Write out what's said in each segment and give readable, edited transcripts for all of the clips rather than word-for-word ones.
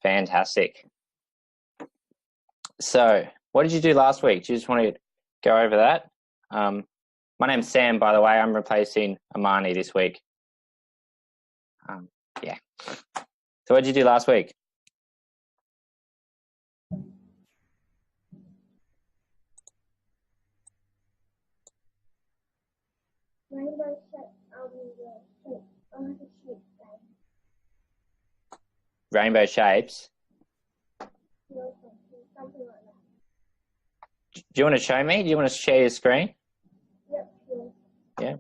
Fantastic. So, what did you do last week? Do you just want to go over that? My name's Sam, by the way. I'm replacing Amani this week. Yeah. So, what did you do last week? Rainbow shapes. Something like that. Do you want to show me? Do you want to share your screen? Yep, sure. Yeah.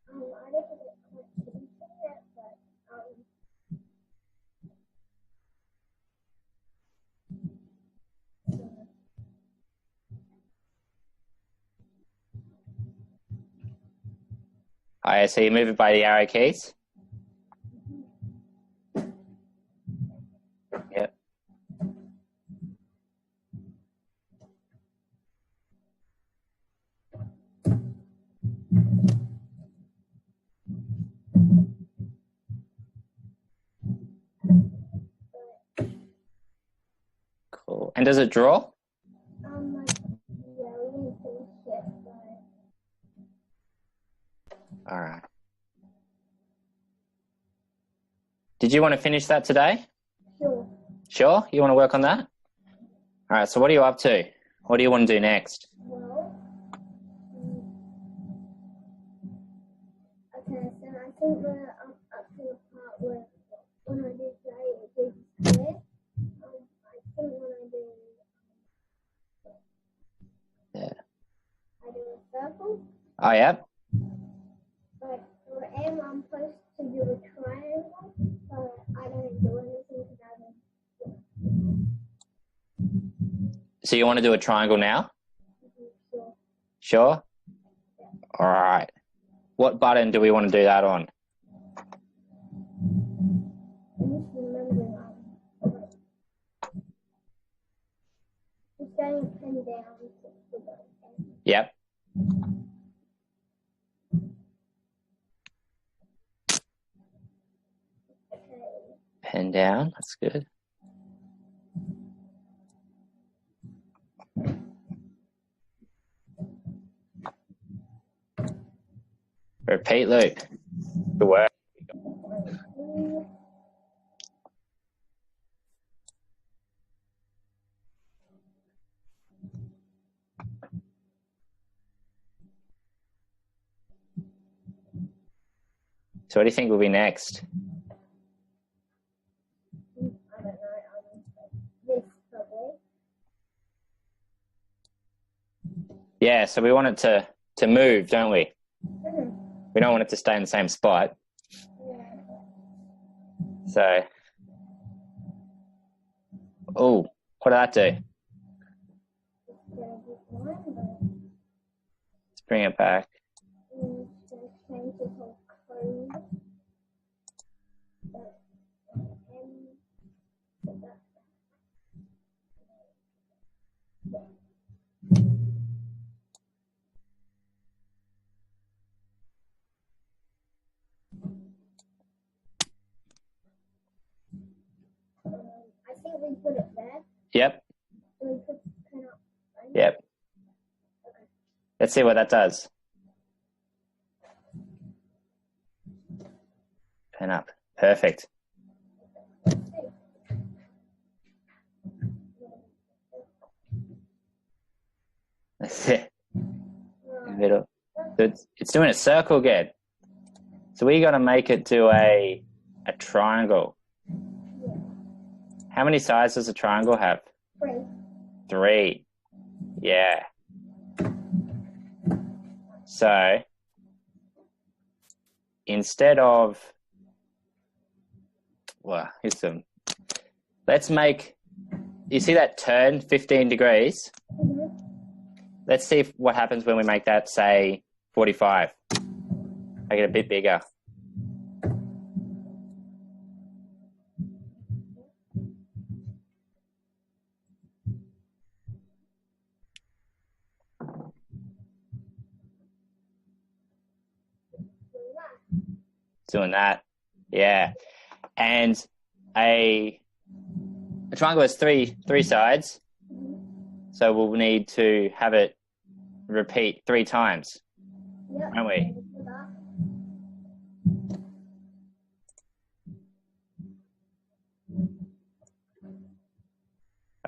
I don't think it's quite yet, but Oh, so you move it by the arrow keys? Yep. Cool. And does it draw? yeah, we need to finish it, but All right. Did you want to finish that today? sure. Sure? You want to work on that? All right, so what are you up to? What do you want to do next? Well, okay, so I think we're up to the part where when I do say it gives clear. I think when I do a circle, Oh, yep. but for M I'm supposed to do a triangle, but I don't do anything because I don't So you want to do a triangle now? sure. Sure? Yeah. All right. What button do we want to do that on? I'm just remembering just getting pinned down to the Yep. okay. Pen down. That's good. Repeat loop. Good work. So what do you think will be next? I don't know. This probably. Yeah, so we want it to move, don't we? Mm-hmm. We don't want it to stay in the same spot. Yeah. So, oh, what did that do? Let's bring it back. Change the whole code. I think we put it there. Yep. So we put the pen up. Right? Yep. Okay. Let's see what that does. Pen up. Perfect. That's it. In the middle. So it's doing a circle again. So we got to make it do a triangle. Yeah. How many sides does a triangle have? 3. 3. Yeah. So instead of, well, here's some. Let's make, you see that turn 15 degrees? Mm-hmm. Let's see what happens when we make that, say, 45. Make it a bit bigger. Doing that. Yeah. And a triangle has three sides. So we'll need to have it repeat 3 times. Yep. Won't we?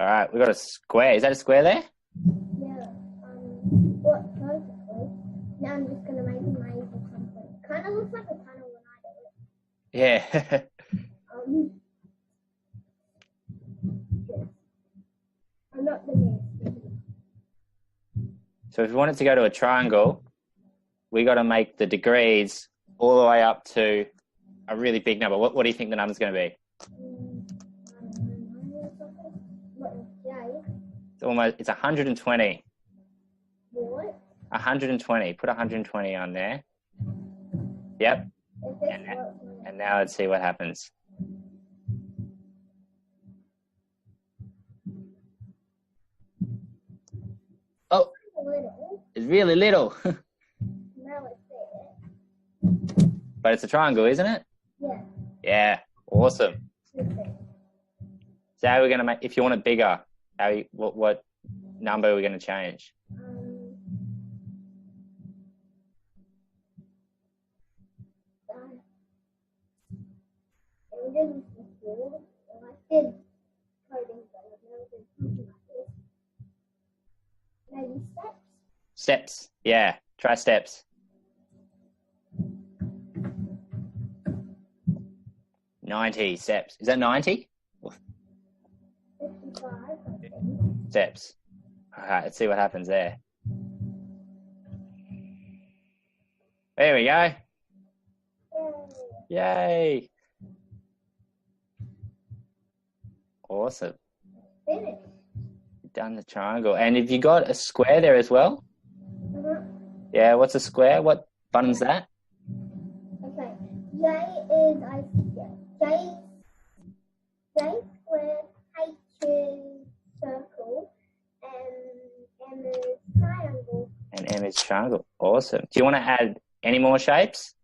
All right, we've got a square. Is that a square there? Yeah. What perfectly. Now I'm just gonna make a maze or something. Kind of looks like a tunnel when I do it. Yeah. Yes. I'm not the best. So if we want it to go to a triangle, we got to make the degrees all the way up to a really big number. What do you think the number's going to be? It's 120. What? 120. Put 120 on there. Yep. And now let's see what happens. Oh, it's really little. Now it's there. But it's a triangle, isn't it? Yeah. Yeah. Awesome. Okay. So how are we going to make, if you want it bigger, what number are we going to change? It didn't before. I did coding, but I've never did something like this. Maybe steps? Steps. Yeah. Try steps. 90 steps. Is that 90? 55, I think. Steps. All right, let's see what happens there. There we go. Yay. Awesome. Finished. You've done the triangle. And have you got a square there as well? Yeah, what's a square? What button's that? Okay. J square, H is circle, and M is triangle. And M is triangle. Awesome. Do you want to add any more shapes?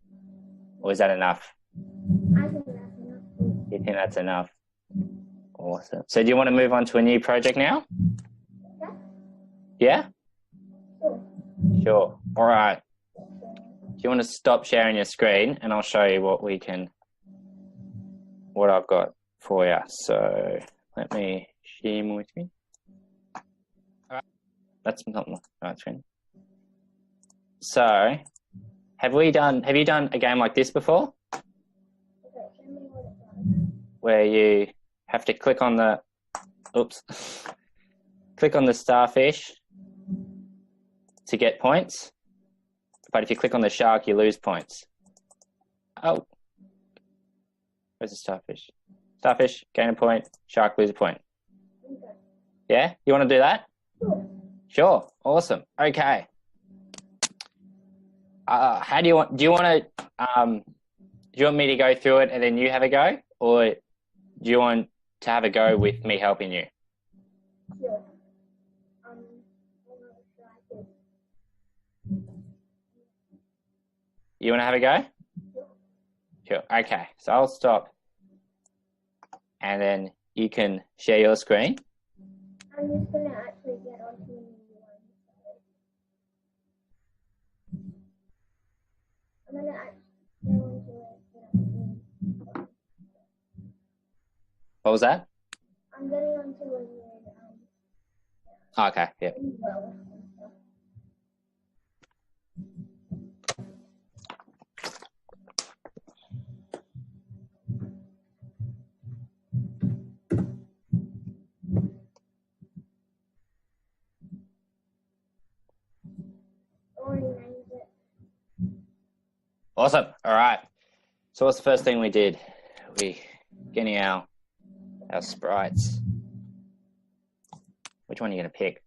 Or is that enough? I think that's enough. You think that's enough? Awesome. So do you want to move on to a new project now? Okay. Yeah? Sure. Sure. All right. Do you want to stop sharing your screen and I'll show you what I've got for you. So let me share my screen. All right. That's not the right screen. So have you done a game like this before? Okay, show me what it does. Where you have to click on the click on the starfish to get points. But if you click on the shark, you lose points. Oh. Where's the starfish? Starfish, gain a point. Shark, lose a point. Okay. Yeah? You want to do that? Sure. Sure. Awesome. Okay. How do you want me to go through it and then you have a go? Or do you want to have a go with me helping you? Sure. I'm gonna try this. You want to have a go? Sure. Okay. So I'll stop. And then you can share your screen. I'm just gonna actually get onto a new one. I'm gonna actually go onto it. What was that? I'm getting onto a new Okay. Yeah. well. Already named it. Awesome. All right. So what's the first thing we did? We getting our sprites. Which one are you going to pick?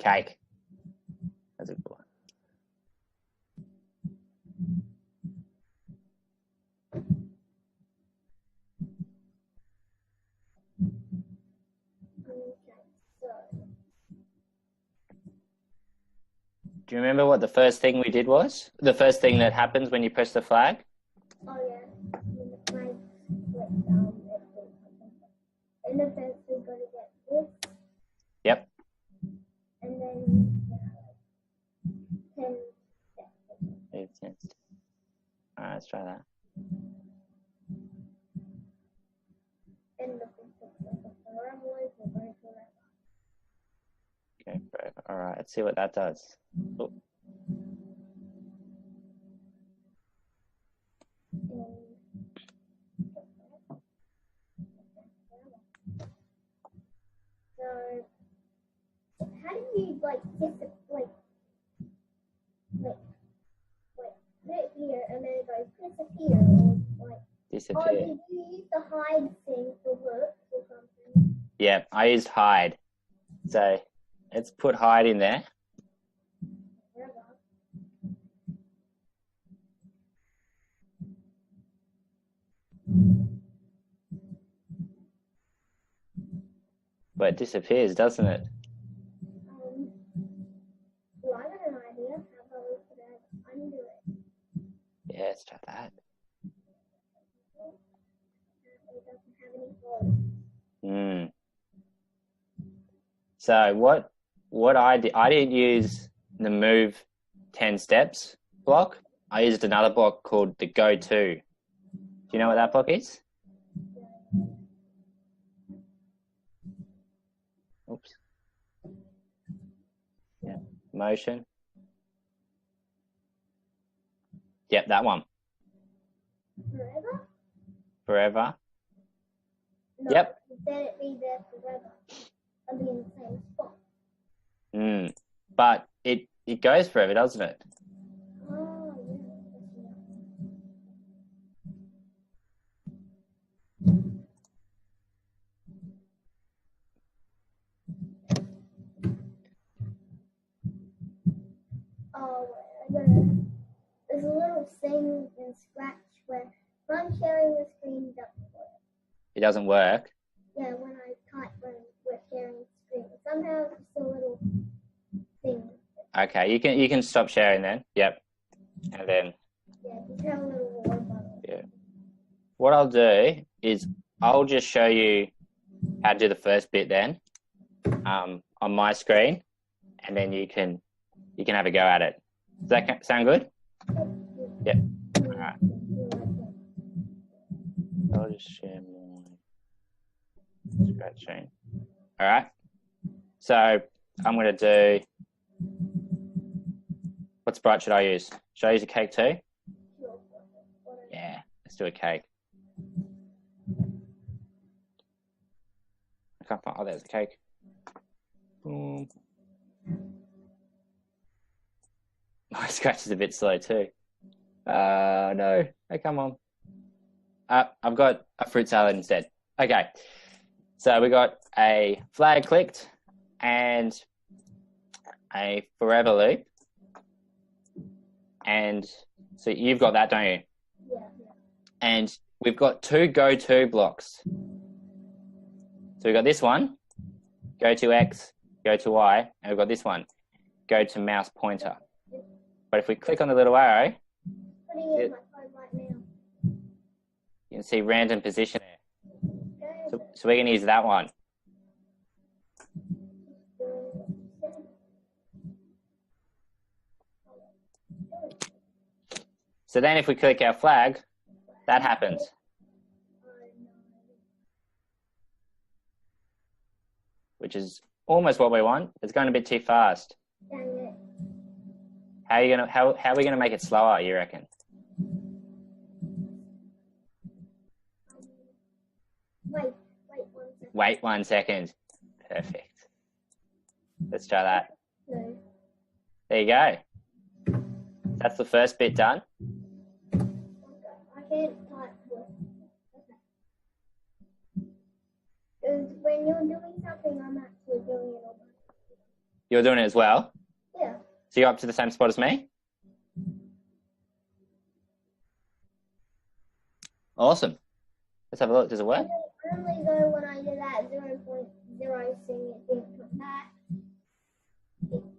Cake. That's a good one. Do you remember what the first thing we did was? The first thing that happens when you press the flag? Oh yeah, when the flag flips, in the fence we got to get this. Yep. And then 10 steps. All right, let's try that. And the forever loop will go forever. Okay, forever. All right, let's see what that does. Oh. So, how do you like put it here and then it goes disappear or like? Disappear. Oh, did you use the hide thing for work or something? Yeah, I used hide. So let's put hide in there. But it disappears, doesn't it? Well, I got an idea. How about we put it under it? Yeah, let's try that. It doesn't have any holes. So what I didn't use the move 10 steps block. I used another block called the go to. Do you know what that block is? Oops. Yeah. Motion. Yep, that one. Forever? Forever. No, Yep. Then it be there forever. I'll be in the same spot. But it goes forever, doesn't it? Oh, yeah. Oh, there's a little thing in Scratch where when I'm sharing the screen, it doesn't work. It doesn't work. Yeah, when I type when we're sharing the screen, somehow it's a little thing. Okay, you can stop sharing then. Yep. And then Yeah, just have a little war button. yeah. What I'll do is I'll just show you how to do the first bit then on my screen, and then you can have a go at it. Does that sound good? Yep. All right. I'll just share my Scratch screen. All right. So I'm going to do. What sprite should I use? Should I use a cake too? Yeah, let's do a cake. I can't find. Oh, there's a cake. Boom. My Scratch is a bit slow too. No. Oh, come on. I've got a fruit salad instead. Okay. So we got a flag clicked and a forever loop. And so you've got that, don't you? Yeah. And we've got two go-to blocks. So we've got this one, go to X, go to Y, and we've got this one, go to mouse pointer. But if we click on the little arrow, Putting it in my phone right now. you can see random position there. So we're going to use that one. So then if we click our flag, that happens. Which is almost what we want. It's going a bit too fast. How are we gonna make it slower, you reckon? Wait 1 second. Perfect. Let's try that. No. There you go. That's the first bit done. I can't type with. Because when you're doing something, I'm actually doing it all. You're doing it as well? Yeah. So you're up to the same spot as me? Awesome. Let's have a look. Does it work? Only though when I did that 0.0 thing, it didn't come back.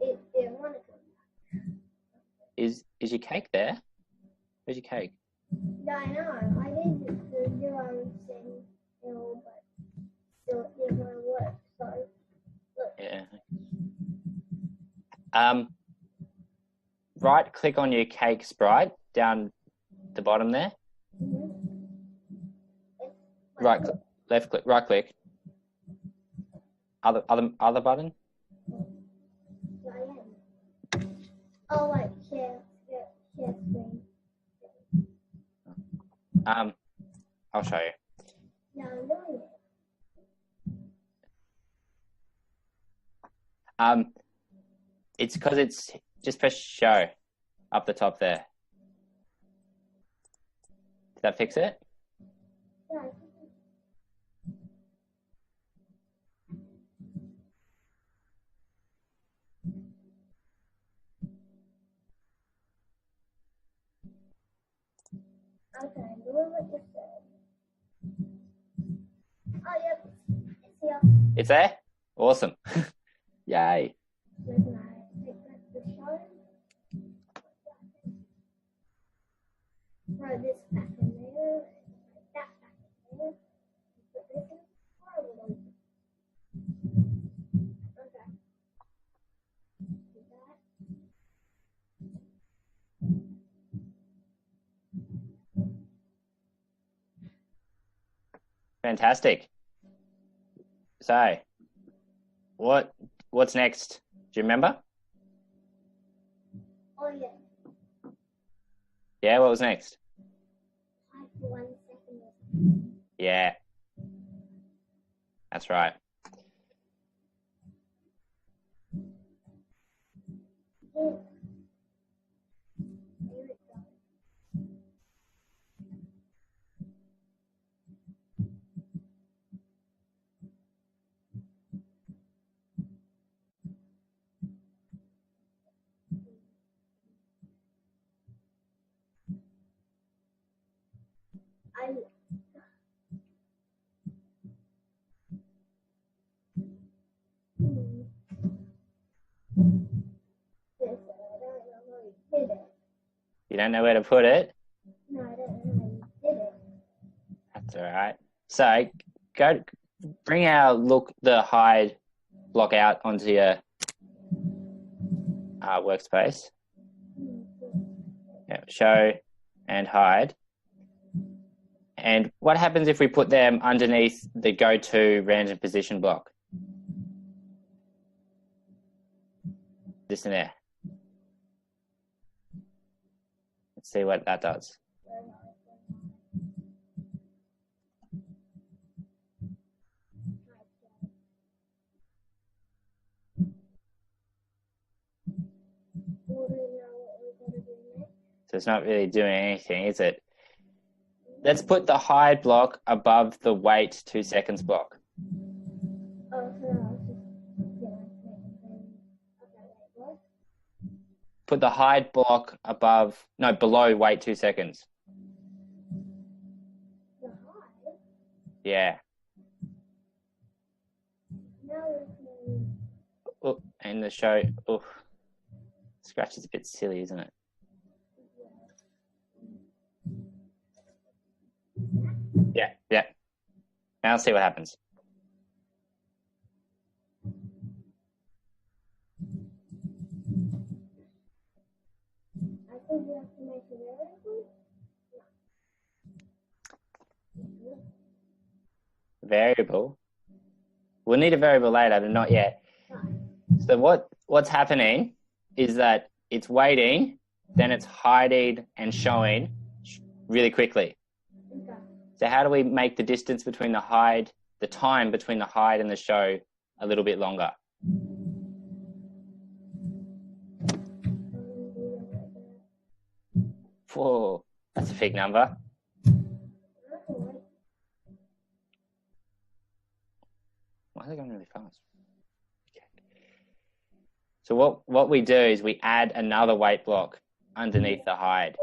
It didn't want to come back. Is your cake there? Where's your cake? No, I know. I did the 0 thing, but still it didn't want to work. So, look. Yeah. Right click on your cake sprite down the bottom there. Mm-hmm. Right click, left click, right click. Other button. So I am. Oh, like share screen. I'll show you. No, I'm doing it. It's because it's just press show up the top there. Did that fix it? Yeah. Okay, I'm doing what you said. Oh, yep. It's here. It's there? Awesome. Yay. With my the show. Throw this back in there. That back in there. Put this in. Okay. Do that. Fantastic. So, what's next? Do you remember? Oh, yeah. Yeah, what was next? 1 second. Yeah. That's right. Oh. There it goes. I this, I don't know how you did it. You don't know where to put it? No, I don't know how you did it. That's all right. So, bring the hide block out onto your workspace. Yeah, show and hide. And what happens if we put them underneath the go-to random position block? This in there. Let's see what that does. So it's not really doing anything, is it? Let's put the hide block above the wait 2 seconds block. Put the hide block below wait 2 seconds. Yeah. Oh, and the show. Oh, scratch is a bit silly, isn't it? Yeah. Now let's see what happens. I think you have to make a Variable. We'll need a variable later, but not yet. So what's happening is that it's waiting, then it's hiding and showing really quickly. So how do we make the distance between the time between the hide and the show a little bit longer? Whoa, that's a big number. Why are they going really fast? So what we do is we add another weight block underneath the hide.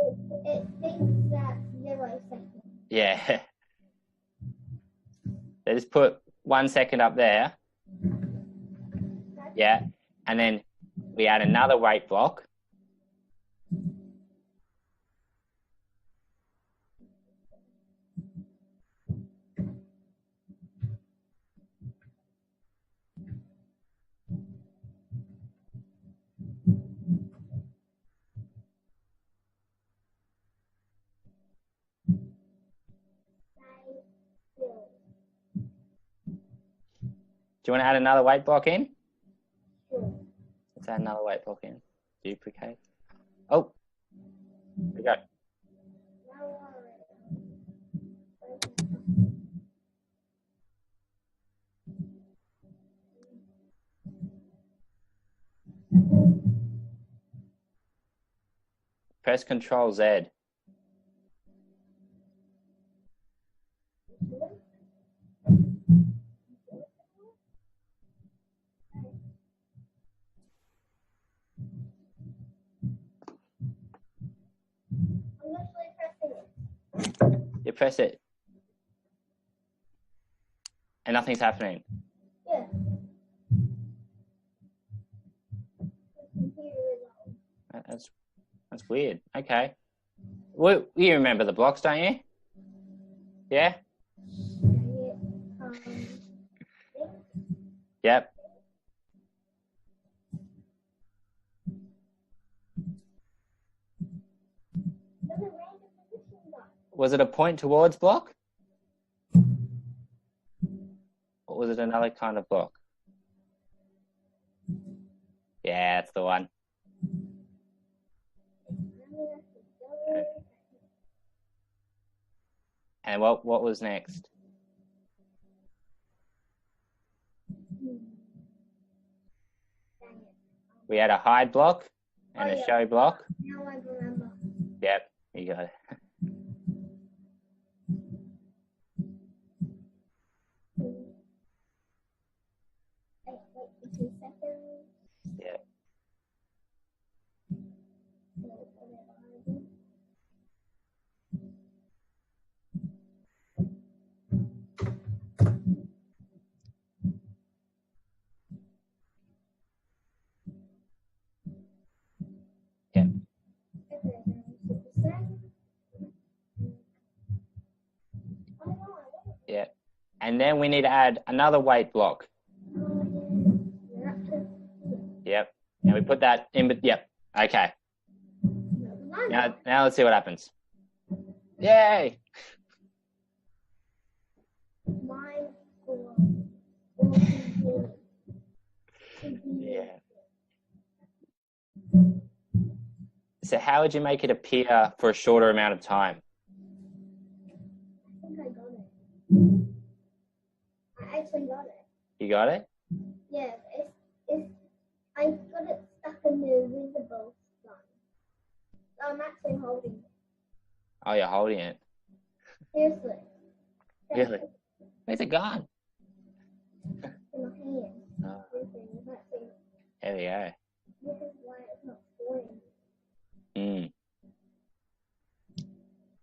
It thinks that 0 seconds. Yeah. So just put 1 second up there. Yeah. And then we add another weight block. Do you want to add another weight block in? Sure. Let's add another weight block in. Duplicate. Oh, there we go. Press Control Z. I'm actually pressing it. You press it. And nothing's happening. Yeah. The computer is on. That's weird. Okay. Well, you remember the blocks, don't you? Yeah? Yep. Was it a point towards block? Or was it another kind of block? Yeah, that's the one. And what was next? We had a hide block and a show block. Now I remember. Yep, you got it. Wait 2 seconds. Yep. Yep. Yeah. And then we need to add another weight block. Yep. And we put that in, but yep. Okay. Now let's see what happens. Yay! Yeah. So how would you make it appear for a shorter amount of time? I think I got it. I actually got it. You got it? Yeah, it's I got it stuck in the visible one. So I'm actually holding it. Oh, you're holding it. Seriously. Really? Where's it gone? In my hand. Oh, Seriously, you can't see it. there we go. This is why it's not scoring.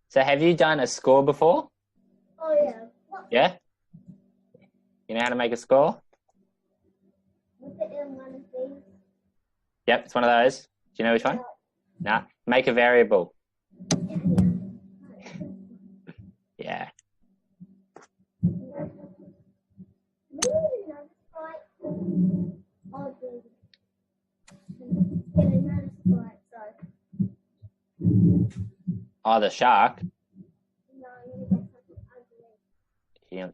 So have you done a score before? Oh yeah. What? Yeah? You know how to make a score? Was it in one of these? Yep, it's one of those. Do you know which one? Nah. Make a variable. Yeah. Oh, the shark. Yeah.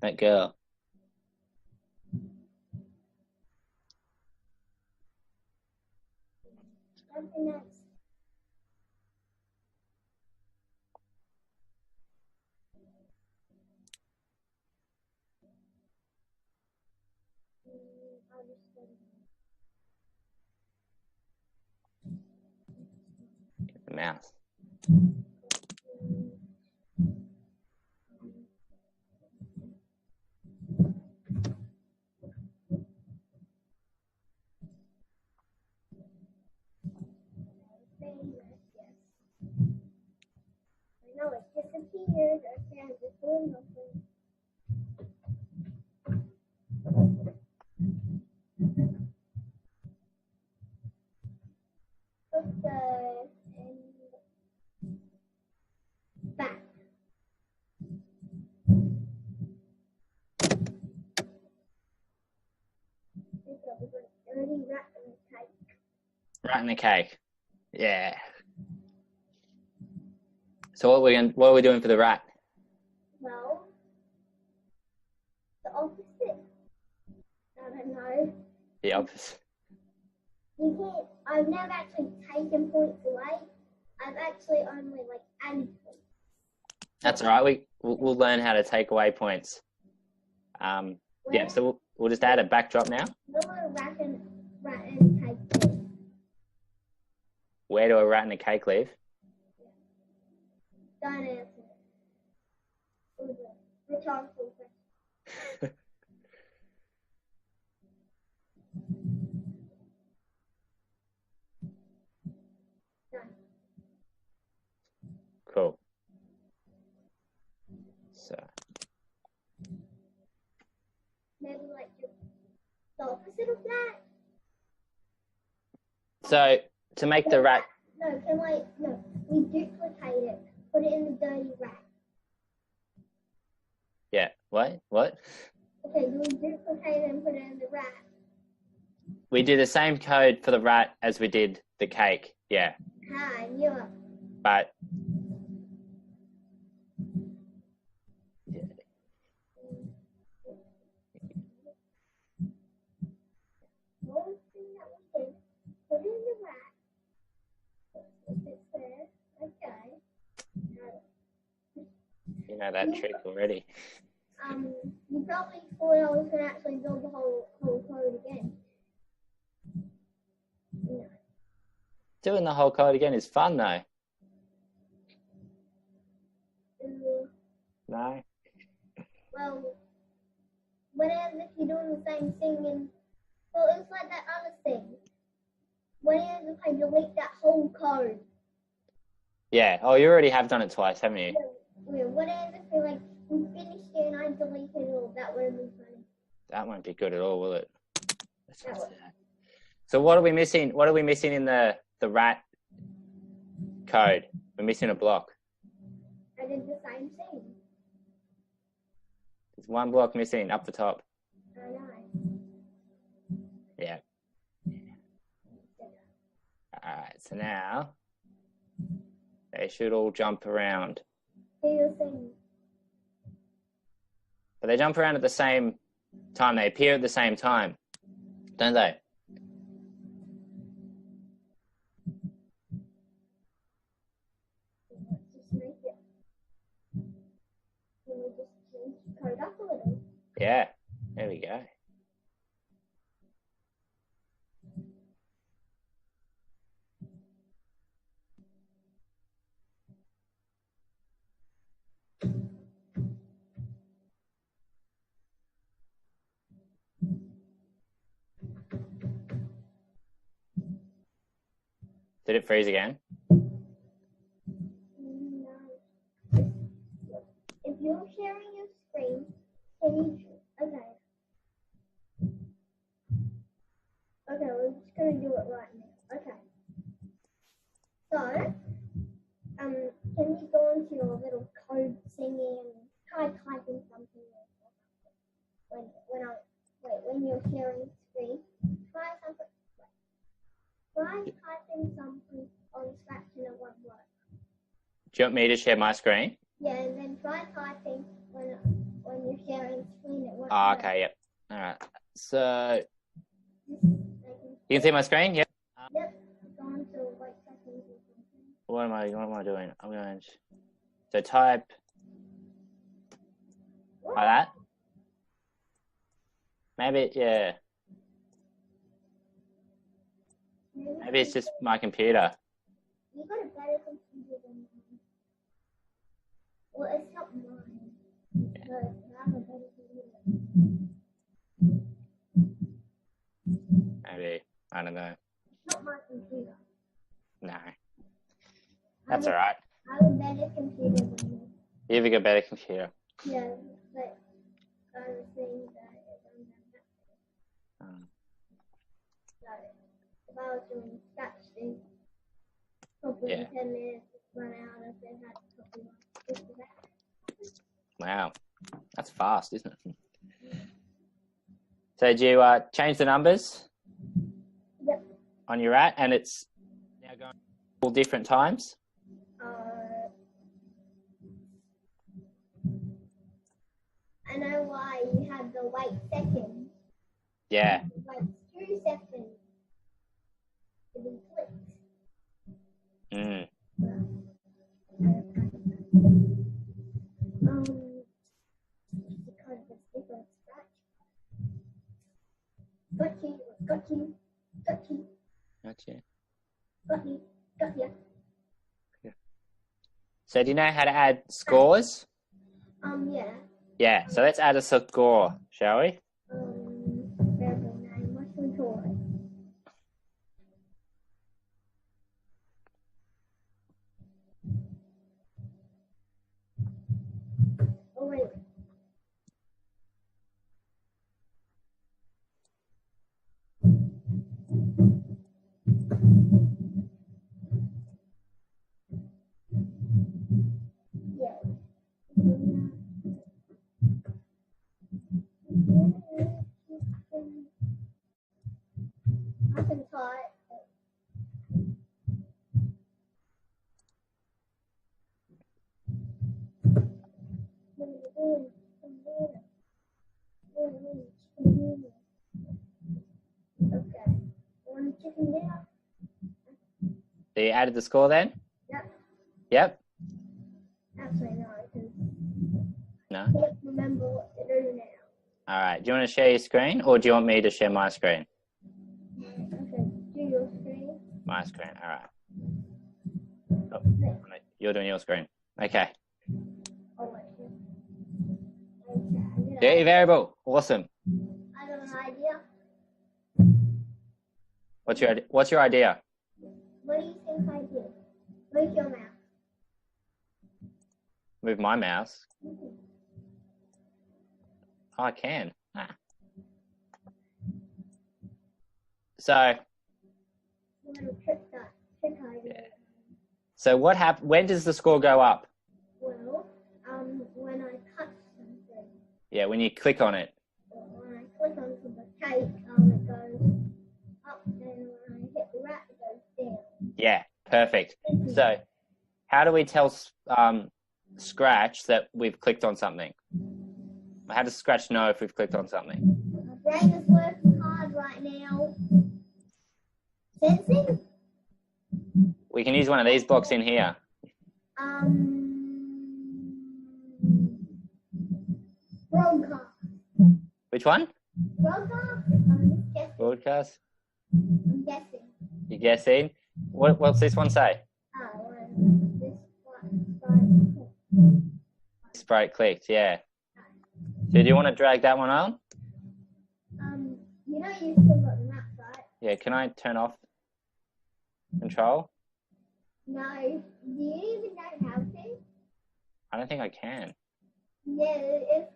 That girl. The mouse. scared. Okay, I'm just doing nothing. Okay, and back. Already wrapped in the cake. Rat in the cake. Yeah. So what are we doing for the rat? Well, the opposite. I don't know. The opposite. You can't. I've never actually taken points away. I've actually only like added points. That's all right. We'll learn how to take away points. Yeah. So we'll just add a backdrop now. Where do a rat and cake live? Where do a rat and a cake live? Don't answer it. It was a rhetorical question. Cool. So Maybe like just the opposite of that. So to make the rat. No, we duplicate it, put it in the dirty rat. Yeah. What? Okay, do we duplicate it and put it in the rat? We do the same code for the rat as we did the cake. Yeah. I knew it. But One thing that we did, put it in the rat. If it's there, okay. you know that trick already. You probably thought I was going to actually build the whole code again. No. Doing the whole code again is fun though. No. Well, what if you're doing the same thing and well, it's like that other thing. What if I delete that whole code? Yeah. Oh, you already have done it twice, haven't you? Yeah. What if we finished it and I deleted it all? That would be funny. That won't be good at all, will it? Let's not do that. So what are we missing? What are we missing in the rat code? We're missing a block. I did the same thing. There's one block missing up the top. I know. Yeah. All right. So now they should all jump around. Do your thing. But they jump around at the same time. They appear at the same time, don't they? Let's just make it. Can we just change the code up a little? Yeah. There we go. Did it freeze again? No. If you're sharing your screen, can you? Okay. Okay, we're just gonna do it right now. Okay. So, can you go into your little code thingy and try typing something? When you're sharing screen, try something. Try typing something on Scratch and it won't work. Do you want me to share my screen? Yeah, and then try typing when you're sharing screen. It won't Oh, work. okay, yep. All right. So you can see my screen? Yep. Yep. Go on to like settings or something. What am I doing? I'm going to so type like that. Maybe, yeah. Maybe it's just my computer. You got a better computer than mine. Well, it's not mine. But I have a better computer. Maybe. I don't know. It's not my computer. No. That's all right. I have a better computer than you. You've got a better computer. Yeah, but I was saying that it don't have that. So if I was doing scratch things, probably Yeah. 10 minutes run out if it had probably like 50 back. Wow. That's fast, isn't it? So did you change the numbers Yep. on your rat, and it's now going all different times? I know why you had the wait seconds. Yeah. Wait 2 seconds to be clicked. Mm. Because it's different scratch. Got you. Gotcha. Got you. So do you know how to add scores? Yeah. Yeah, so let's add a score, shall we? Variable name, what's the toy? Oh, wait. Yeah. I can try it. Okay. One chicken dinner. So you added the score then? Yep. Yep. Actually, no, because No? I can't remember what to do now. All right. Do you want to share your screen, or do you want me to share my screen? Okay, do your screen. My screen. All right. Oh, you're doing your screen. Okay. Oh, wait. Okay. Yeah, your variable. Awesome. I got an idea. What's your idea? What do you think I do? Move your mouse. Move my mouse. Oh, I can. Ah. So, I'm gonna trick idea. yeah. So what when does the score go up? Well, when I touch something. Yeah, when you click on it. When I click onto the cake, it goes up, and when I hit the rat, it goes down. Yeah, perfect. So, how do we tell Scratch that we've clicked on something? How does Scratch know if we've clicked on something? My brain is working hard right now. Sensing? We can use one of these blocks in here. Broadcast. Which one? Broadcast? I'm guessing. Broadcast. I'm guessing. You're guessing. What's this one say? This one. Sprite clicked. Yeah. So do you want to drag that one on? You know you still got the map, right? Yeah. Can I turn off control? No. Do you even know how to? I don't think I can. Yeah, if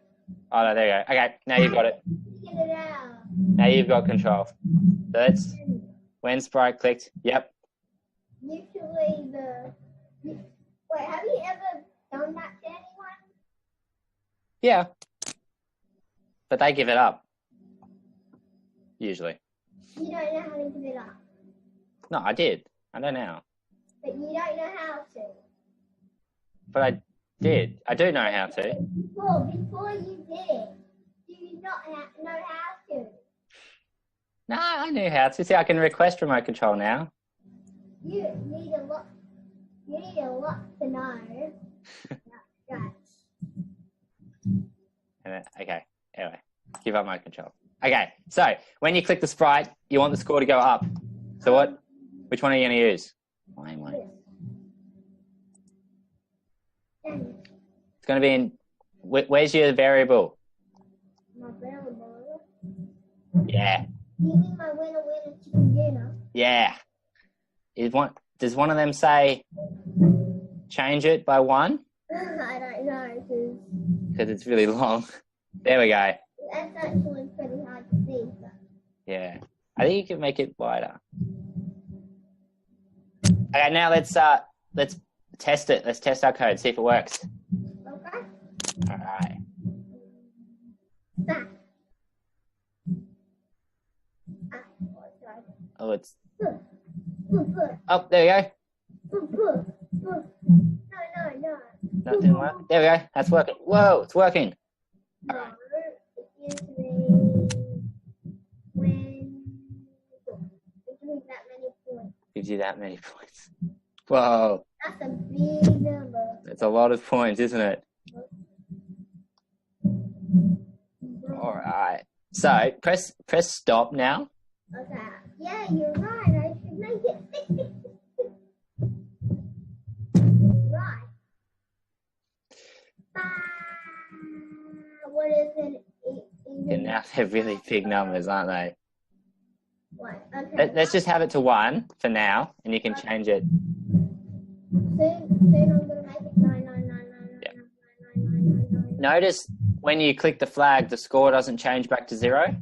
Oh no, there you go. Okay, now you've got it. get it out. Now you've got control. So that's when Sprite clicked. Yep. Usually wait, have you ever done that to anyone? Yeah. But they give it up. Usually. You don't know how to give it up. No, I did. I don't know. But you don't know how to. But I did. I do know how to. Before you did, do you not know how to? No, I knew how to. See, I can request remote control now. You need a lot to know. Right. Okay. Anyway, give up my control. Okay. So when you click the sprite, you want the score to go up. So which one are you going to use? Mine one. It's going to be in. Where's your variable? My variable. Yeah. You mean my winner chicken dinner? Yeah. Does one of them say change it by 1? I don't know. because it's really long. There we go. That's actually pretty hard to see. But... Yeah. I think you can make it wider. Okay, now let's test it. Let's test our code, see if it works. Okay. All right. Back. Oh, it's... Sorry. Oh, there we No. go. That didn't work. There we go. That's working. Whoa, it's working. No, it gives me when it gives me that many points. Gives you that many points. Whoa. That's a big number. It's a lot of points, isn't it? All right. So press stop now. Okay. Yeah, you're right. I should make it. Right. What is it? And now they're really big numbers, aren't they? What? Okay. Let's just have it to 1 for now, and you can change it. Soon I'm gonna make it 9. Notice when you click the flag, the score doesn't change back to 0.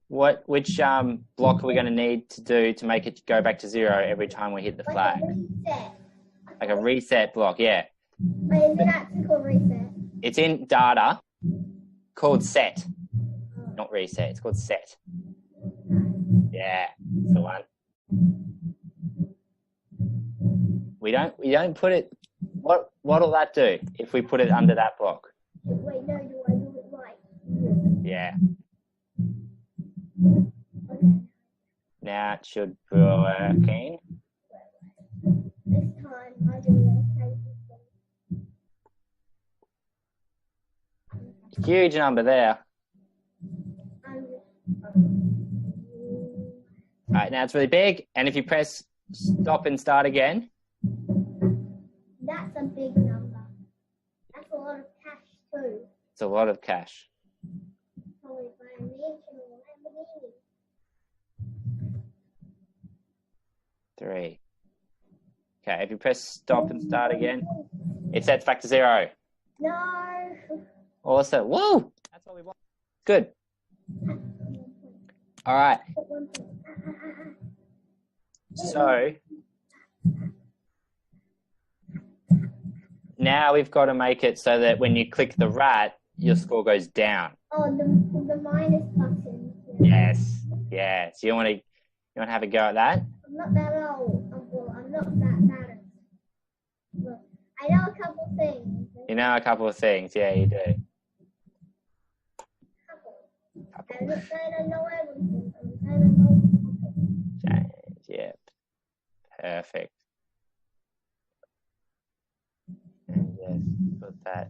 Which block are we going to need to do to make it go back to 0 every time we hit the flag? Like a reset block, yeah. Wait, is it actually called reset? It's in data called set, not reset. It's called set. Yeah, that's the one. We don't put it. What'll that do if we put it under that block? Wait, no, do I do it right? Yeah. Okay. Now it should be working. This time I do it. Huge number there. All right, now it's really big. And if you press stop and start again. That's a big number. That's a lot of cash too. It's a lot of cash. Probably buy a mansion or Lamborghini. 3. Okay, if you press stop and start again, it sets back to 0. No. Awesome. Whoa! That's what we want. Good. All right. So now we've got to make it so that when you click the rat, your score goes down. Oh, the minus button. Yes. Yes. You want to have a go at that? I'm not that old. I'm not that bad. Look, I know a couple things. You know a couple of things. Yeah, you do. I'm not saying I know everything. I'm saying I know a couple. Change. Yep. Perfect. And just put that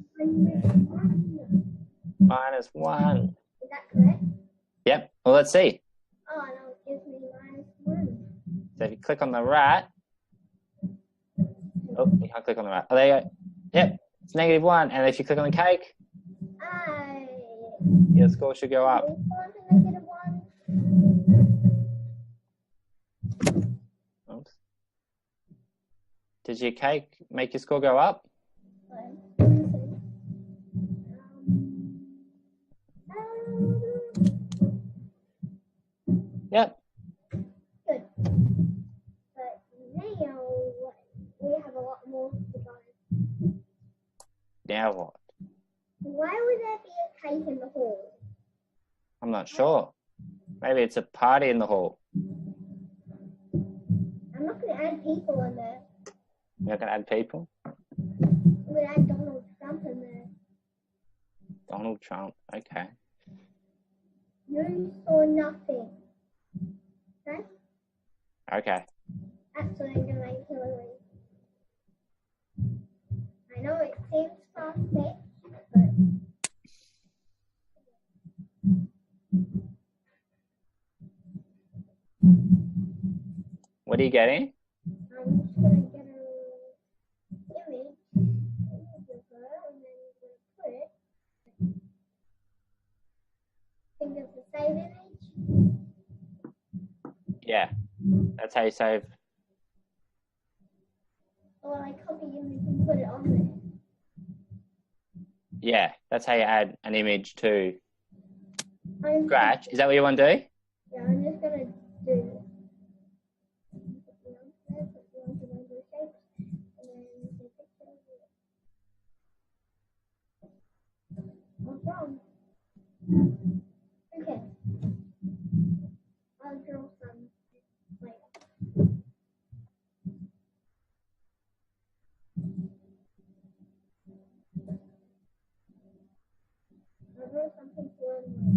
-1. Is that correct? Yep. Well, let's see. Oh, no, it gives me -1. So if you click on the rat, oh, you can't click on the rat. Oh, there you go. Yep, it's -1. And if you click on the cake, your score should go up. Oops. Did your cake make your score go up? Yep. Good. But now we have a lot more to go. Now what? Why would there be a cake in the hall? I'm not sure. Maybe it's a party in the hall. I'm not going to add people in there. You're not going to add people? I'm going to add Donald Trump in there. Donald Trump. Okay. You saw nothing. Okay? Okay. Actually, I'm going to make Hillary. I know it seems fast-paced, but... What are you getting? I'm just going to get an image of her, and then I'm going to put it. Think of the save image. Yeah. That's how you save. Or I copy the image and put it on there. Yeah, that's how you add an image to Scratch. Is that what you want to do? Yeah, I'm just gonna do shapes and then the pictures. What's wrong? Okay. I'll draw some later. I'll draw something for later.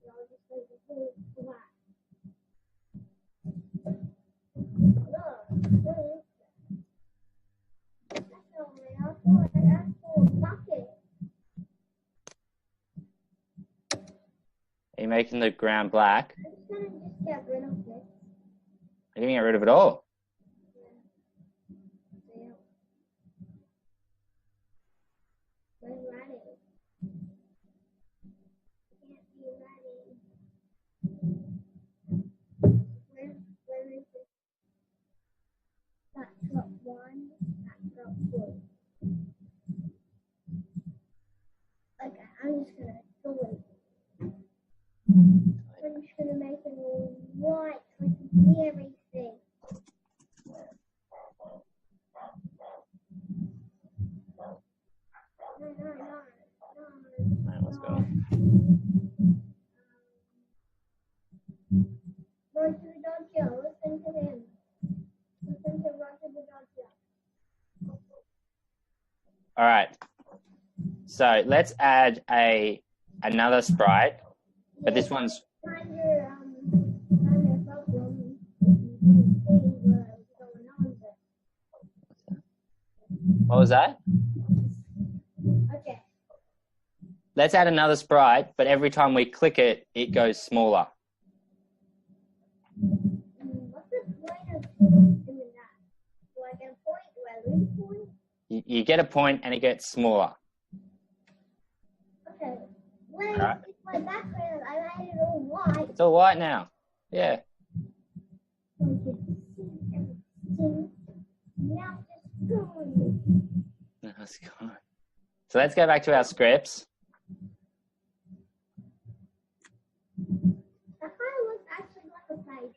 I'll just leave the whole black. Look, what is that? That's not my apple, an actual bucket. Are you making the ground black? I'm just gonna just get rid of this. Are you going to get rid of it all? Yeah. We're ready. Can't be ready. Where is it? That's drop one. That's drop two. Okay, I'm just gonna go in. I'm just gonna make it all white so I can see everything. No. Right, let's go. Roger the Dodger, listen to him. Listen to Roger the Dodger. All right. So let's add another sprite, but this one's Find your problem. You can see what's going on there. what was that? Okay. Let's add another sprite, but every time we click it, it goes smaller. What's the point of doing that? Do I get a point? Do I lose a point? You get a point and it gets smaller. Okay. When Alright. it's my background, I made it all white. It's all white now. Yeah. So I can see everything. Now just going. Let's go. So let's go back to our scripts. That kind of looks actually like a face.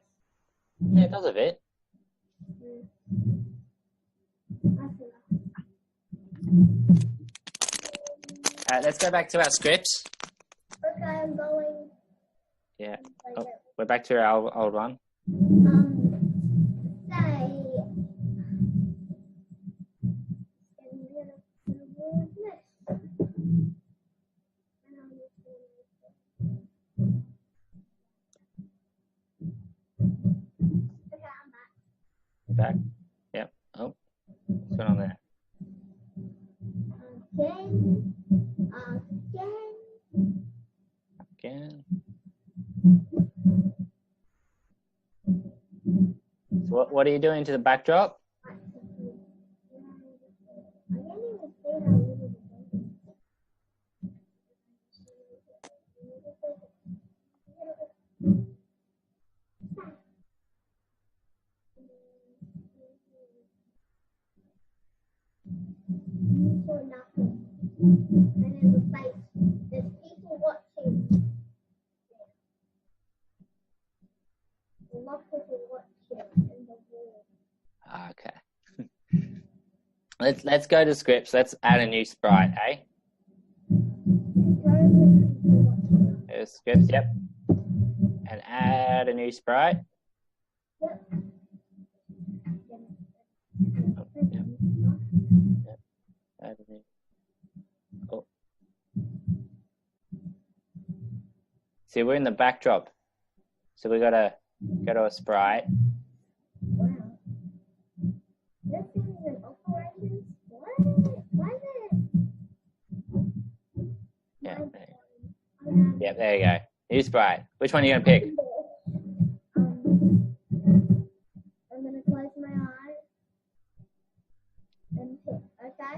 Yeah, it does a bit. All right, let's go back to our scripts. Okay, I'm going. Yeah. Oh, we're back to our old one. Say. Okay, I'm back. You back? Yep. Oh, what's going on there? Again. So what are you doing to the backdrop? For nothing. And in the face, there's people watching. A lot of people watching in the wall. Okay. Let's go to scripts. Let's add a new sprite, eh? There's scripts, yep. And add a new sprite. Yep. Oh, yep. Yep. Add a new. Oh. See, we're in the backdrop. So we gotta go to a sprite. Wow. This thing is an operations? What? Why is it? Yeah. Yep, there you go. New sprite. Which one are you gonna pick? I'm gonna close my eyes and pick, okay?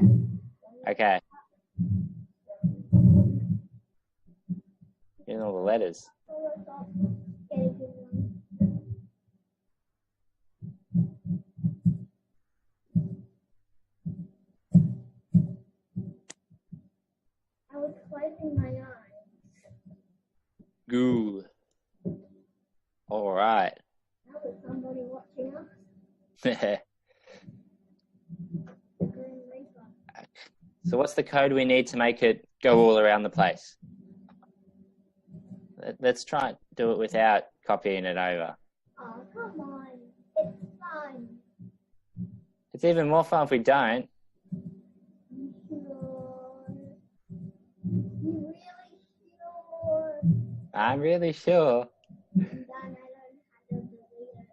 Okay. Getting all the letters. goo. All right. That was somebody watching us. The Green Reaper. So what's the code we need to make it go all around the place? Let's try and do it without copying it over. Oh, come on. It's fun. It's even more fun if we don't. You sure? You really sure? I'm really sure. And then I don't have to delete it.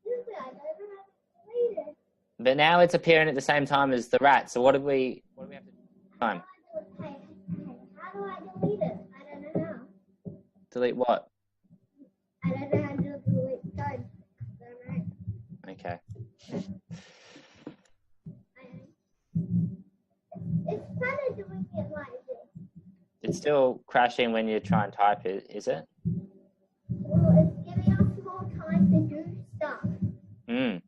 Seriously, I don't know how to delete it. But now it's appearing at the same time as the rat. So what do we have to do? Time. Hey, how do I delete it? I don't know how. Delete what? I don't know how to delete code. Alright. Okay. It's kind of doing it like this. It's still crashing when you try and type it, is it? Well, it's giving us more time to do stuff. Mm.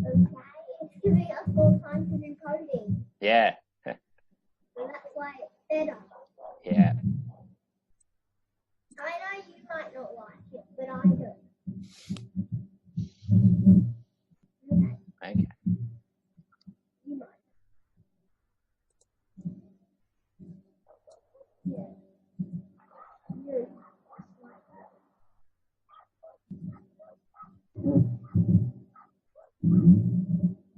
Okay? It's giving us more time to do coding. Yeah. So that's why it's better. Yeah. I know you might not like it, but I do. Okay, Okay. you might. Yeah. You.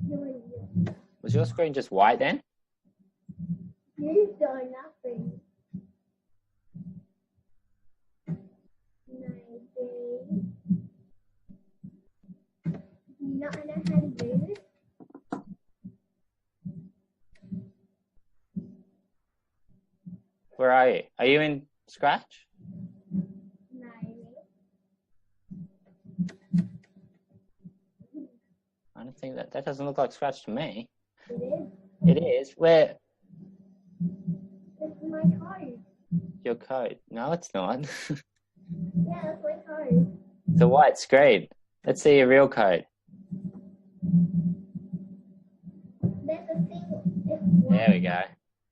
Doing you. Was your screen just white then? You've done nothing. Maybe. You not know how to do this? Where are you? Are you in Scratch? Maybe. I don't think that doesn't look like Scratch to me. It is. It is. Where? This is my code. Your code? No, it's not. Yeah, that's my code. It's a white screen. Let's see your real code. There's a thing. There we go.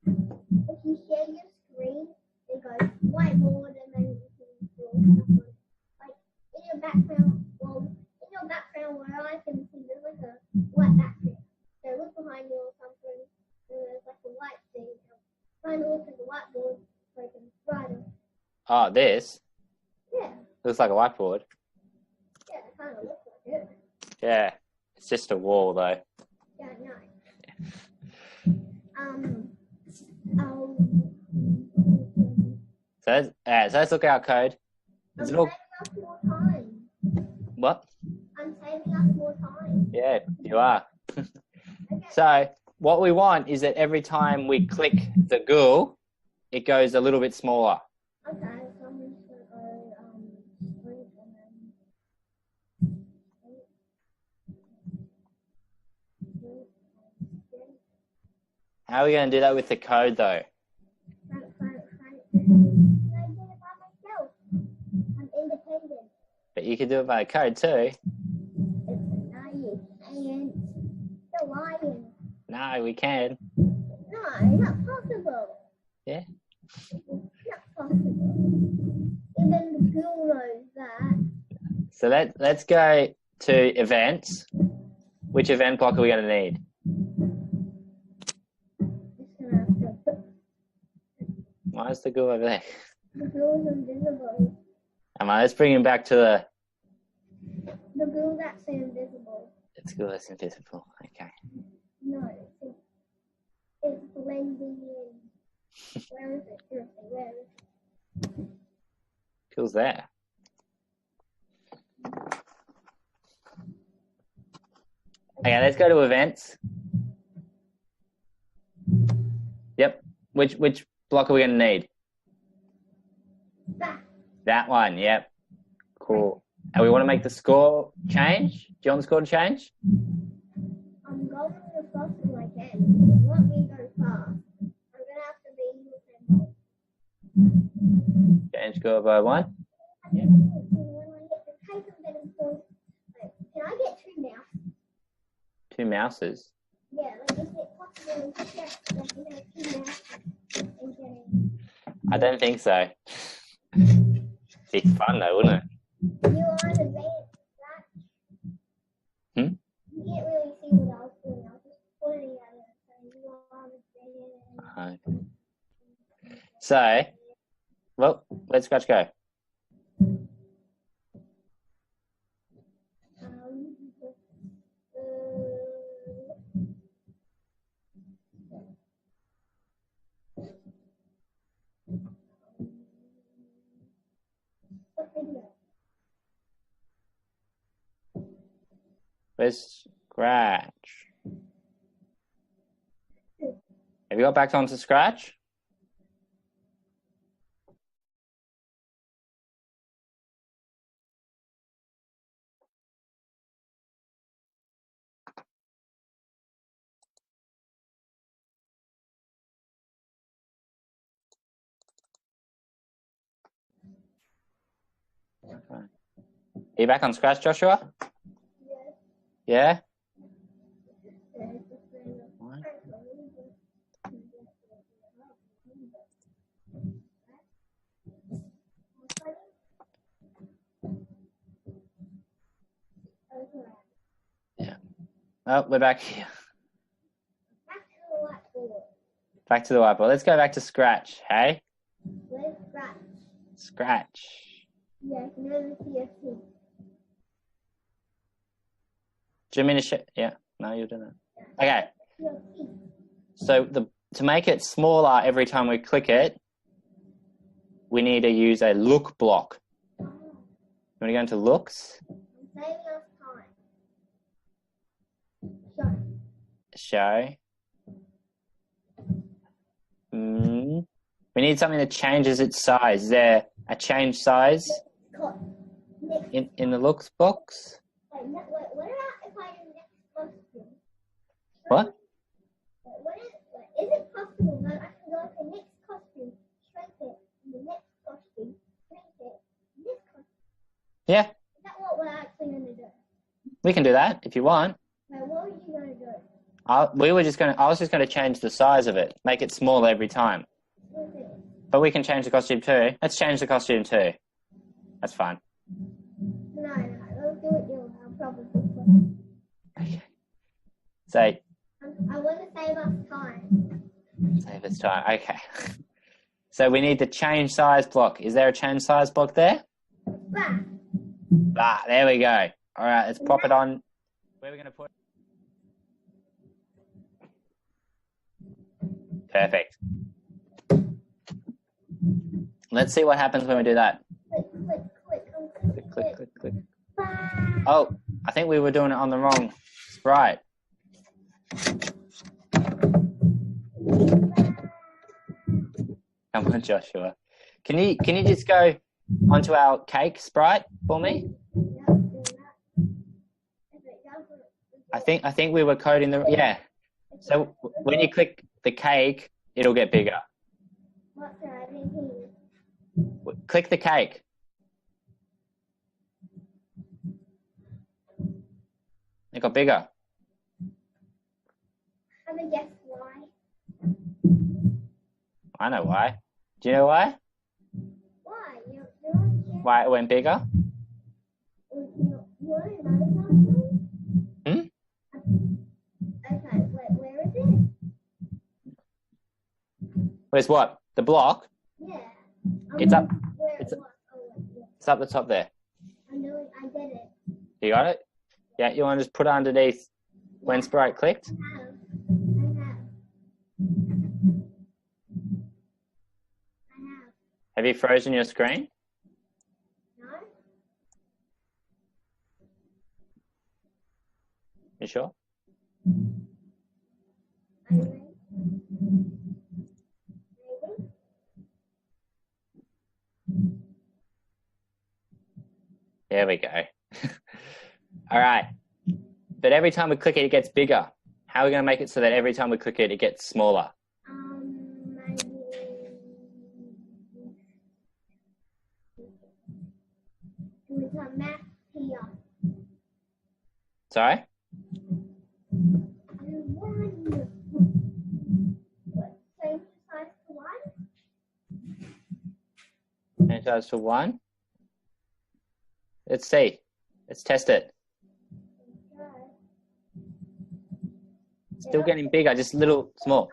If you share your screen, it goes whiteboard and then you can draw stuff on it. Like in your background, well, in your background where I can see there's like a white background. So look behind you or something, and there's like a white thing. Kind of looks like a whiteboard, so I can write it. Oh, this Yeah, looks like a whiteboard. yeah, it kind of looks like it. Yeah. It's just a wall though. Yeah, no. So let's look at our code. I'm Is it saving all us more time. what? I'm saving us more time. Yeah, you are. Okay. So what we want is that every time we click the ghoul, it goes a little bit smaller. Okay, so I'm just gonna go sleep and then sleep. How are we going to do that with the code though? Frank. I did it by myself. I'm independent. But you can do it by code too. It's a lion and the lion. No, we can. No, not possible. Yeah. It's not possible. Even the ghoul knows that. So let's go to events. Which event block are we going to need? Just gonna have to put Why is the ghoul over there? the ghoul's invisible. Come on, let's bring him back to the... The ghoul that's invisible. It's ghoul that's invisible. Okay. No, it's blending in. Where is it? Seriously, where is it? Ghoul's there. Okay, let's go to events. Yep. Which block are we going to need? That. That one, yep. Cool. And we want to make the score change? Do you want the score to change? I'm going as fast as I can. If you want me to go fast, I'm going to have to be in the same boat. Change score by 1. Yeah. When I get the cake, I'm getting close. Like, can I get 2 now? 2 mouses. Yeah, like is it possible to check that you have 2 now and getting... I don't think so. Be fun though, wouldn't it? You are the advanced scratch. You can't really see what I was doing. I was just pointing at it. So you are advanced. Okay. So, well, where'd Scratch go? Where's Scratch? Have you got back onto Scratch? Okay. Are you back on Scratch, Joshua? Yeah? What? Yeah. Oh, we're back here. Back to the whiteboard. Let's go back to Scratch, hey? Where's Scratch? Scratch. Yeah, you know the CFC. Do you mean to yeah, no, you're doing it. Okay. So to make it smaller every time we click it, we need to use a look block. You want to go into looks? I'm saving us time. Show. We need something that changes its size. Is there a change size in the looks box? What about if I do next costume? What? Is it possible that I can go to next costume, shrink it, the next costume, shrink it, this costume? Yeah. Is that what we're actually going to do? We can do that if you want. So what were you going to do? I was just going to change the size of it, make it smaller every time. Okay. But we can change the costume too. Let's change the costume too. That's fine. No, let's do it you. I'll probably do it. Okay. So, I want to save us time. save us time. Okay. So we need the change size block. Is there a change size block there? There we go. All right, let's pop it on. Where are we going to put it? Perfect. Let's see what happens when we do that. Click. Oh, I think we were doing it on the wrong sprite. Come on, Joshua. Can you just go onto our cake sprite for me? I think we were coding the So when you click the cake, it'll get bigger. Click the cake. It got bigger. Have a guess why? I know why. Do you know why? Why? Why it went bigger? Okay, where is it? Where's what? The block? Yeah. It's up. It's up the top there. I know. I get it. You got it? Yeah. You want to just put it underneath when sprite clicked? I have. Have you frozen your screen? No. You sure? Are you ready? There we go. All right. But every time we click it, it gets bigger. How are we going to make it so that every time we click it, it gets smaller? Maybe. We put math here. Sorry? What? Change the size to one? change size to 1. Let's see. Let's test it. Still getting bigger, just a little small.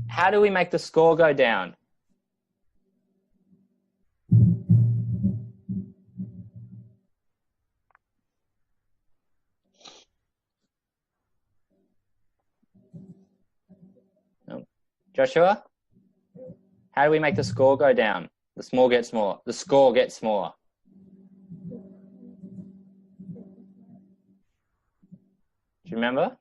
How do we make the score go down? Joshua? How do we make the score go down? The small gets smaller. The score gets smaller. Do you remember?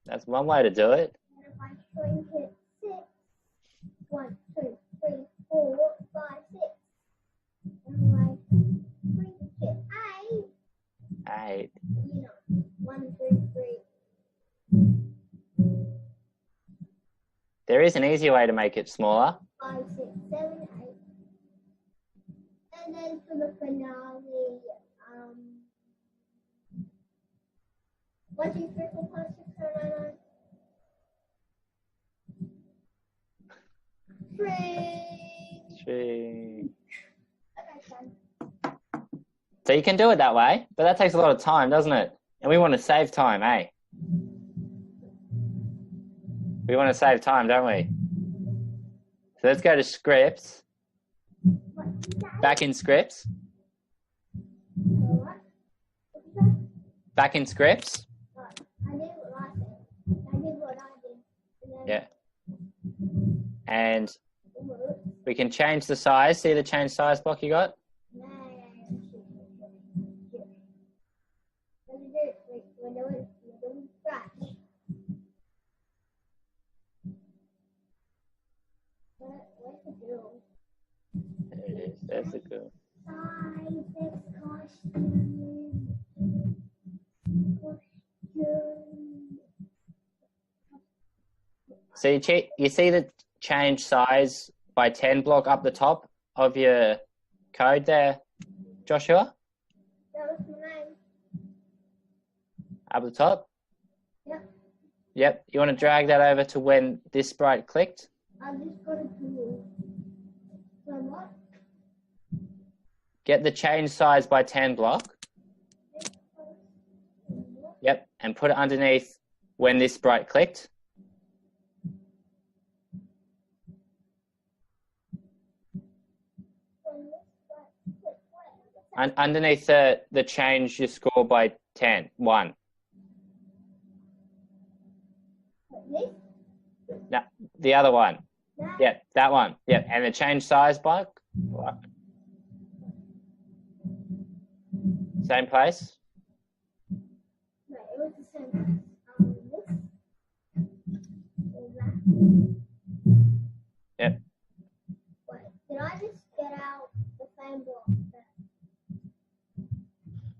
That's one way to do it. And if I shrink it 6, 1, 2, 3, 4, 5, 6. And I shrink it 8. 8. You know, 1, 2, 3. There is an easier way to make it smaller. 5, 6, 7, 8. And then for the finale, 1, 2, 3, 4, 5, 6, 7, 8, 9. Three. Okay, done. So you can do it that way, but that takes a lot of time, doesn't it? And we want to save time, eh? We want to save time, don't we? So let's go to scripts. Back in scripts. What? Back in scripts. I did what I said. I did what I did. And then Yeah. And we can change the size. See the change size block you got? There it is. There's the girl. So you see the change size by 10 block up the top of your code there, Joshua? That was my name. Up the top? Yep. Yep. You want to drag that over to when this sprite clicked? I just got to do so what? Get the change size by 10 block. Yep. And put it underneath when this sprite clicked. And underneath the change your score by 10, 1. This? No, the other one. That? Yep, that one. Yep, and the change size block. Same place. No, it was the same. This or that. Yep. Wait, did I just get out the same block?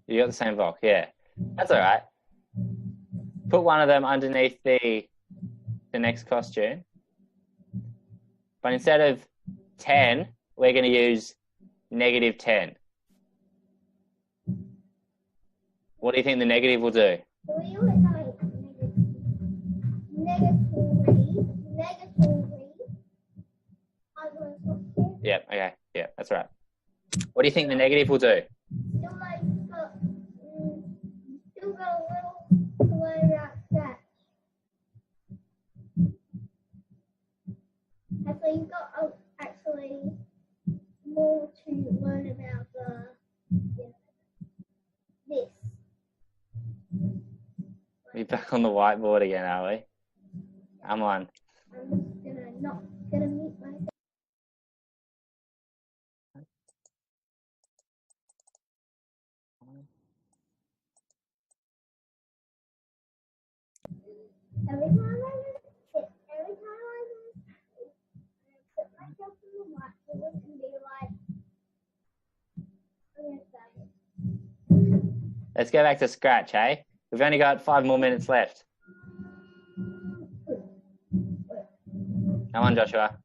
You got the same block, yeah. That's all right. Put one of them underneath the next costume. But instead of 10, we're going to use -10. What do you think the negative will do? So we always like negative 3. I was here. Yep, okay. Yeah, that's right. What do you think the negative will do? Still like still got a little to learn about that. Actually, you've got actually more to learn about this. We're back on the whiteboard again, are we? Come on. I'm just not gonna mute myself. Every time I put myself in the whiteboard and be like, I'm gonna say it. Let's go back to scratch, eh? We've only got 5 more minutes left. Come on, Joshua.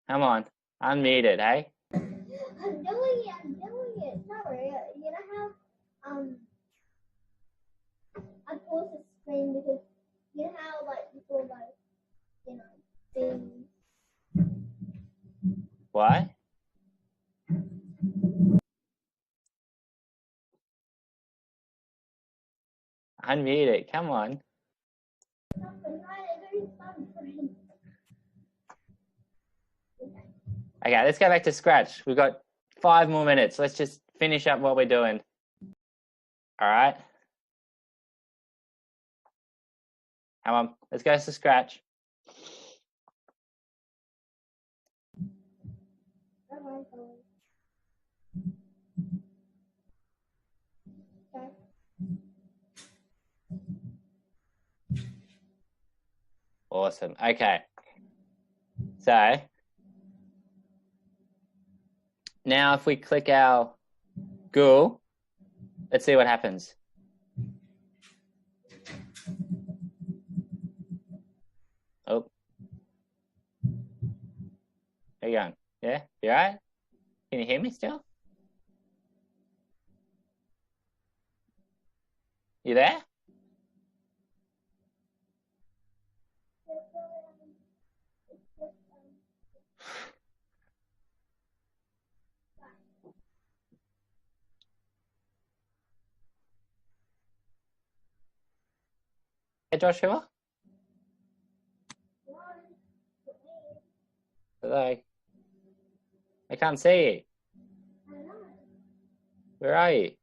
Come on. Unmute it, hey? I'm doing it. Sorry, you know how I paused the screen because you know how like before like things. Why? Unmute it. Come on. Okay, let's go back to scratch. We've got 5 more minutes. Let's just finish up what we're doing. All right. Come on. Let's go to scratch. Awesome. Okay. So now if we click our Google, let's see what happens. Oh. How you going? Yeah? You all right? Can you hear me still? You there? Hey, Joshua? Hello? I can't see you. Where are you?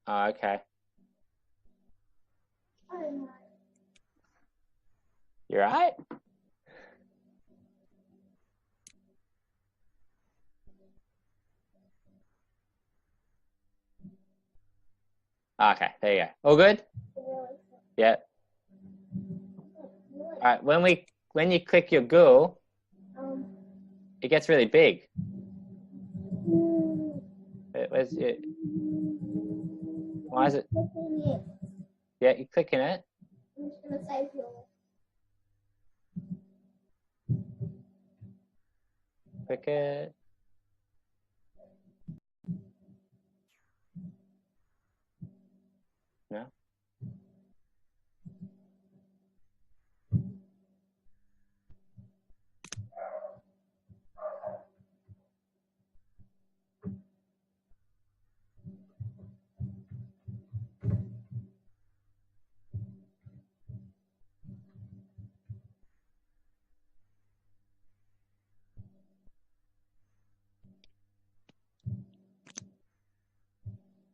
Oh, okay. You all right? Okay, there you go. All good? Yeah. All right, when you click your Google, it gets really big. Where's it? Why is it? Yeah, you're clicking it. I'm just gonna save your. Click it. No?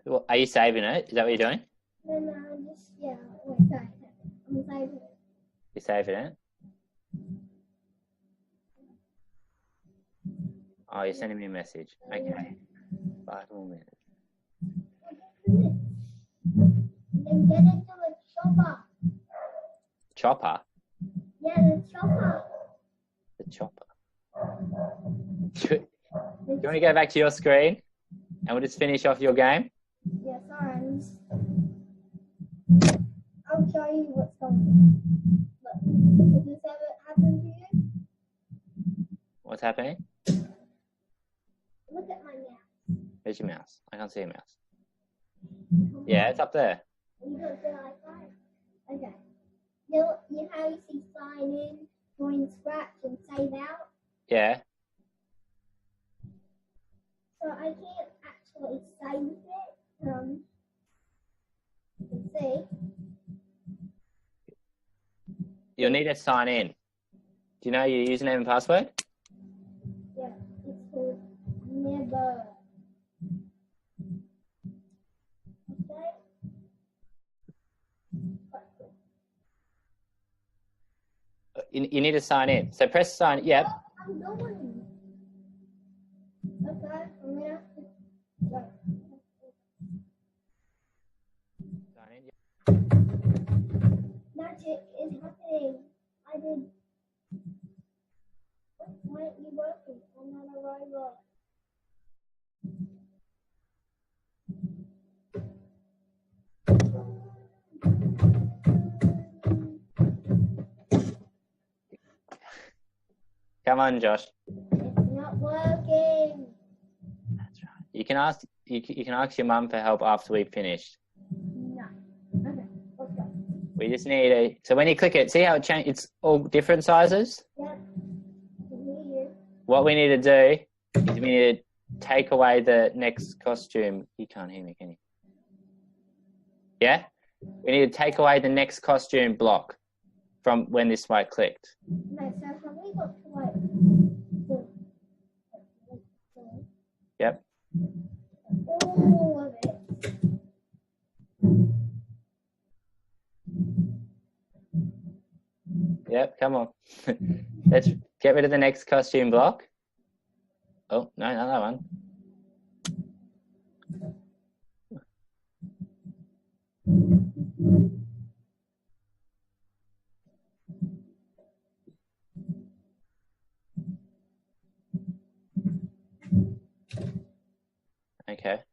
Well, are you saving it? Is that what you're doing? No, just yeah. Wait, sorry. I'm saving it. You're saving it? Oh, you're sending me a message. Okay. 5 more minutes. Then get into the chopper. Chopper? Yeah, the chopper. The chopper. Do you want to go back to your screen and we'll just finish off your game? Yeah, sorry. I'll show you what's going on. Look, has this ever happened to you? What's happening? Look at my mouse. Where's your mouse? I can't see a mouse. Yeah, it's up there. You don't feel like that? Okay. You know how you see sign in, join scratch, and save out? Yeah. So I can't actually save it. You can see. You'll need to sign in. Do you know your username and password? Yeah, it's called never. Okay? you need to sign in. So press sign. Yep. I'm going. Okay, I'm gonna have to. Wait. Sign in. That's it. It's happening. I did. Why aren't you working? I'm not a robot. Come on, Josh. It's not working. That's right. You can ask your mum for help after we've finished. No. Okay, let's go. We just need so when you click it, see how it changes? It's all different sizes. Yep. I can hear you. What we need to do is we need to take away the next costume. You can't hear me, can you? Yeah? We need to take away the next costume block from when this way clicked. No, so have we got to like Yep. all of it? Yep, come on. Let's get rid of the next costume block. Oh, no, not that one. Okay.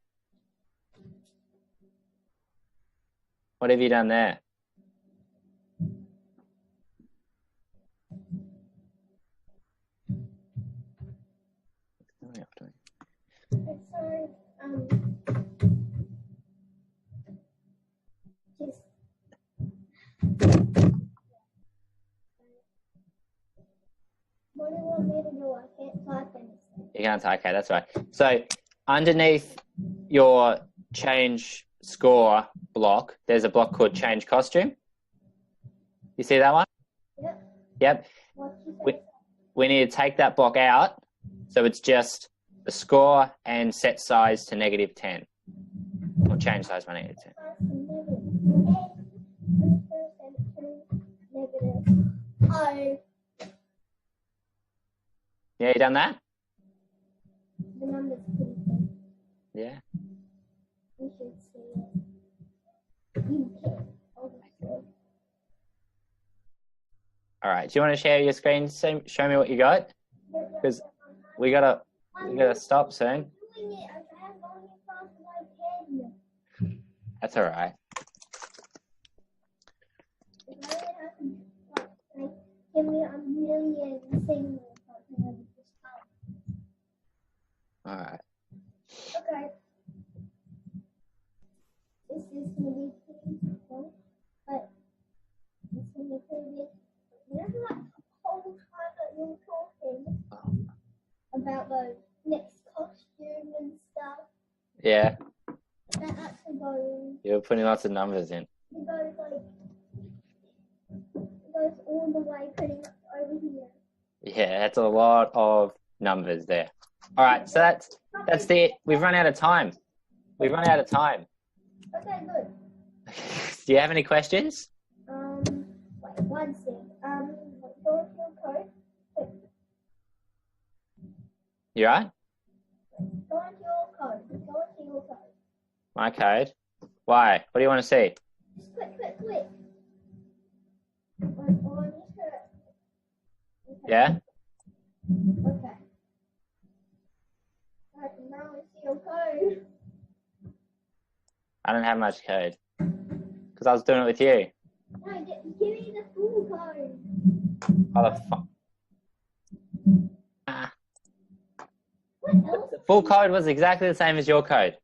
What have you done there? So, just what do you want me to do? I can't type anything. You can't type, okay, that's right. So underneath your change score block, there's a block called change costume. You see that one? Yep. Yep. What you say? We need to take that block out. So it's just the score and set size to -10. Or change size by -10. Oh, Yeah, you done that? the number's pretty big. Yeah. You should see it. You can. Obviously. All right. Do you want to share your screen? Show me what you got, because we gotta stop soon. Doing it. I'm going across my pen. That's all right. If I have to, like, give me a million signals, I can have this out. All right. Okay. This is going to be pretty simple, but it's going to be pretty big. Remember that whole time that you were talking about the next costume and stuff? Yeah. That actually goes, You're putting lots of numbers in. it goes like, it goes all the way pretty much over here. Yeah, that's a lot of numbers there. All right. So that's it. We've run out of time. We've run out of time. Okay, good. Do you have any questions? Wait, one sec. Go to your code. Wait, You right? go into your code. Go into your code. My code. Why? What do you want to see? Just quick. On your shirt. Okay. Yeah? Okay. Right, now I see your code. I don't have much code. Because I was doing it with you. No, give me the full code. Oh, the fuck. What else? The full code was exactly the same as your code.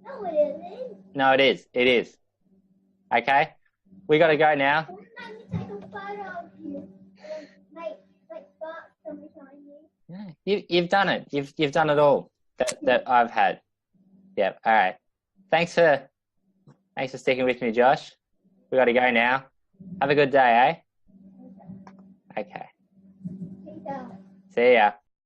No, it isn't. No, it is. It is. Okay? We got to go now. Why don't you take a photo of you and make Bart something on you? Yeah, you've done it. You've done it all that I've had. Yep. All right. Thanks for sticking with me, Josh. We got to go now. Have a good day, eh? Okay. Peace out. See ya.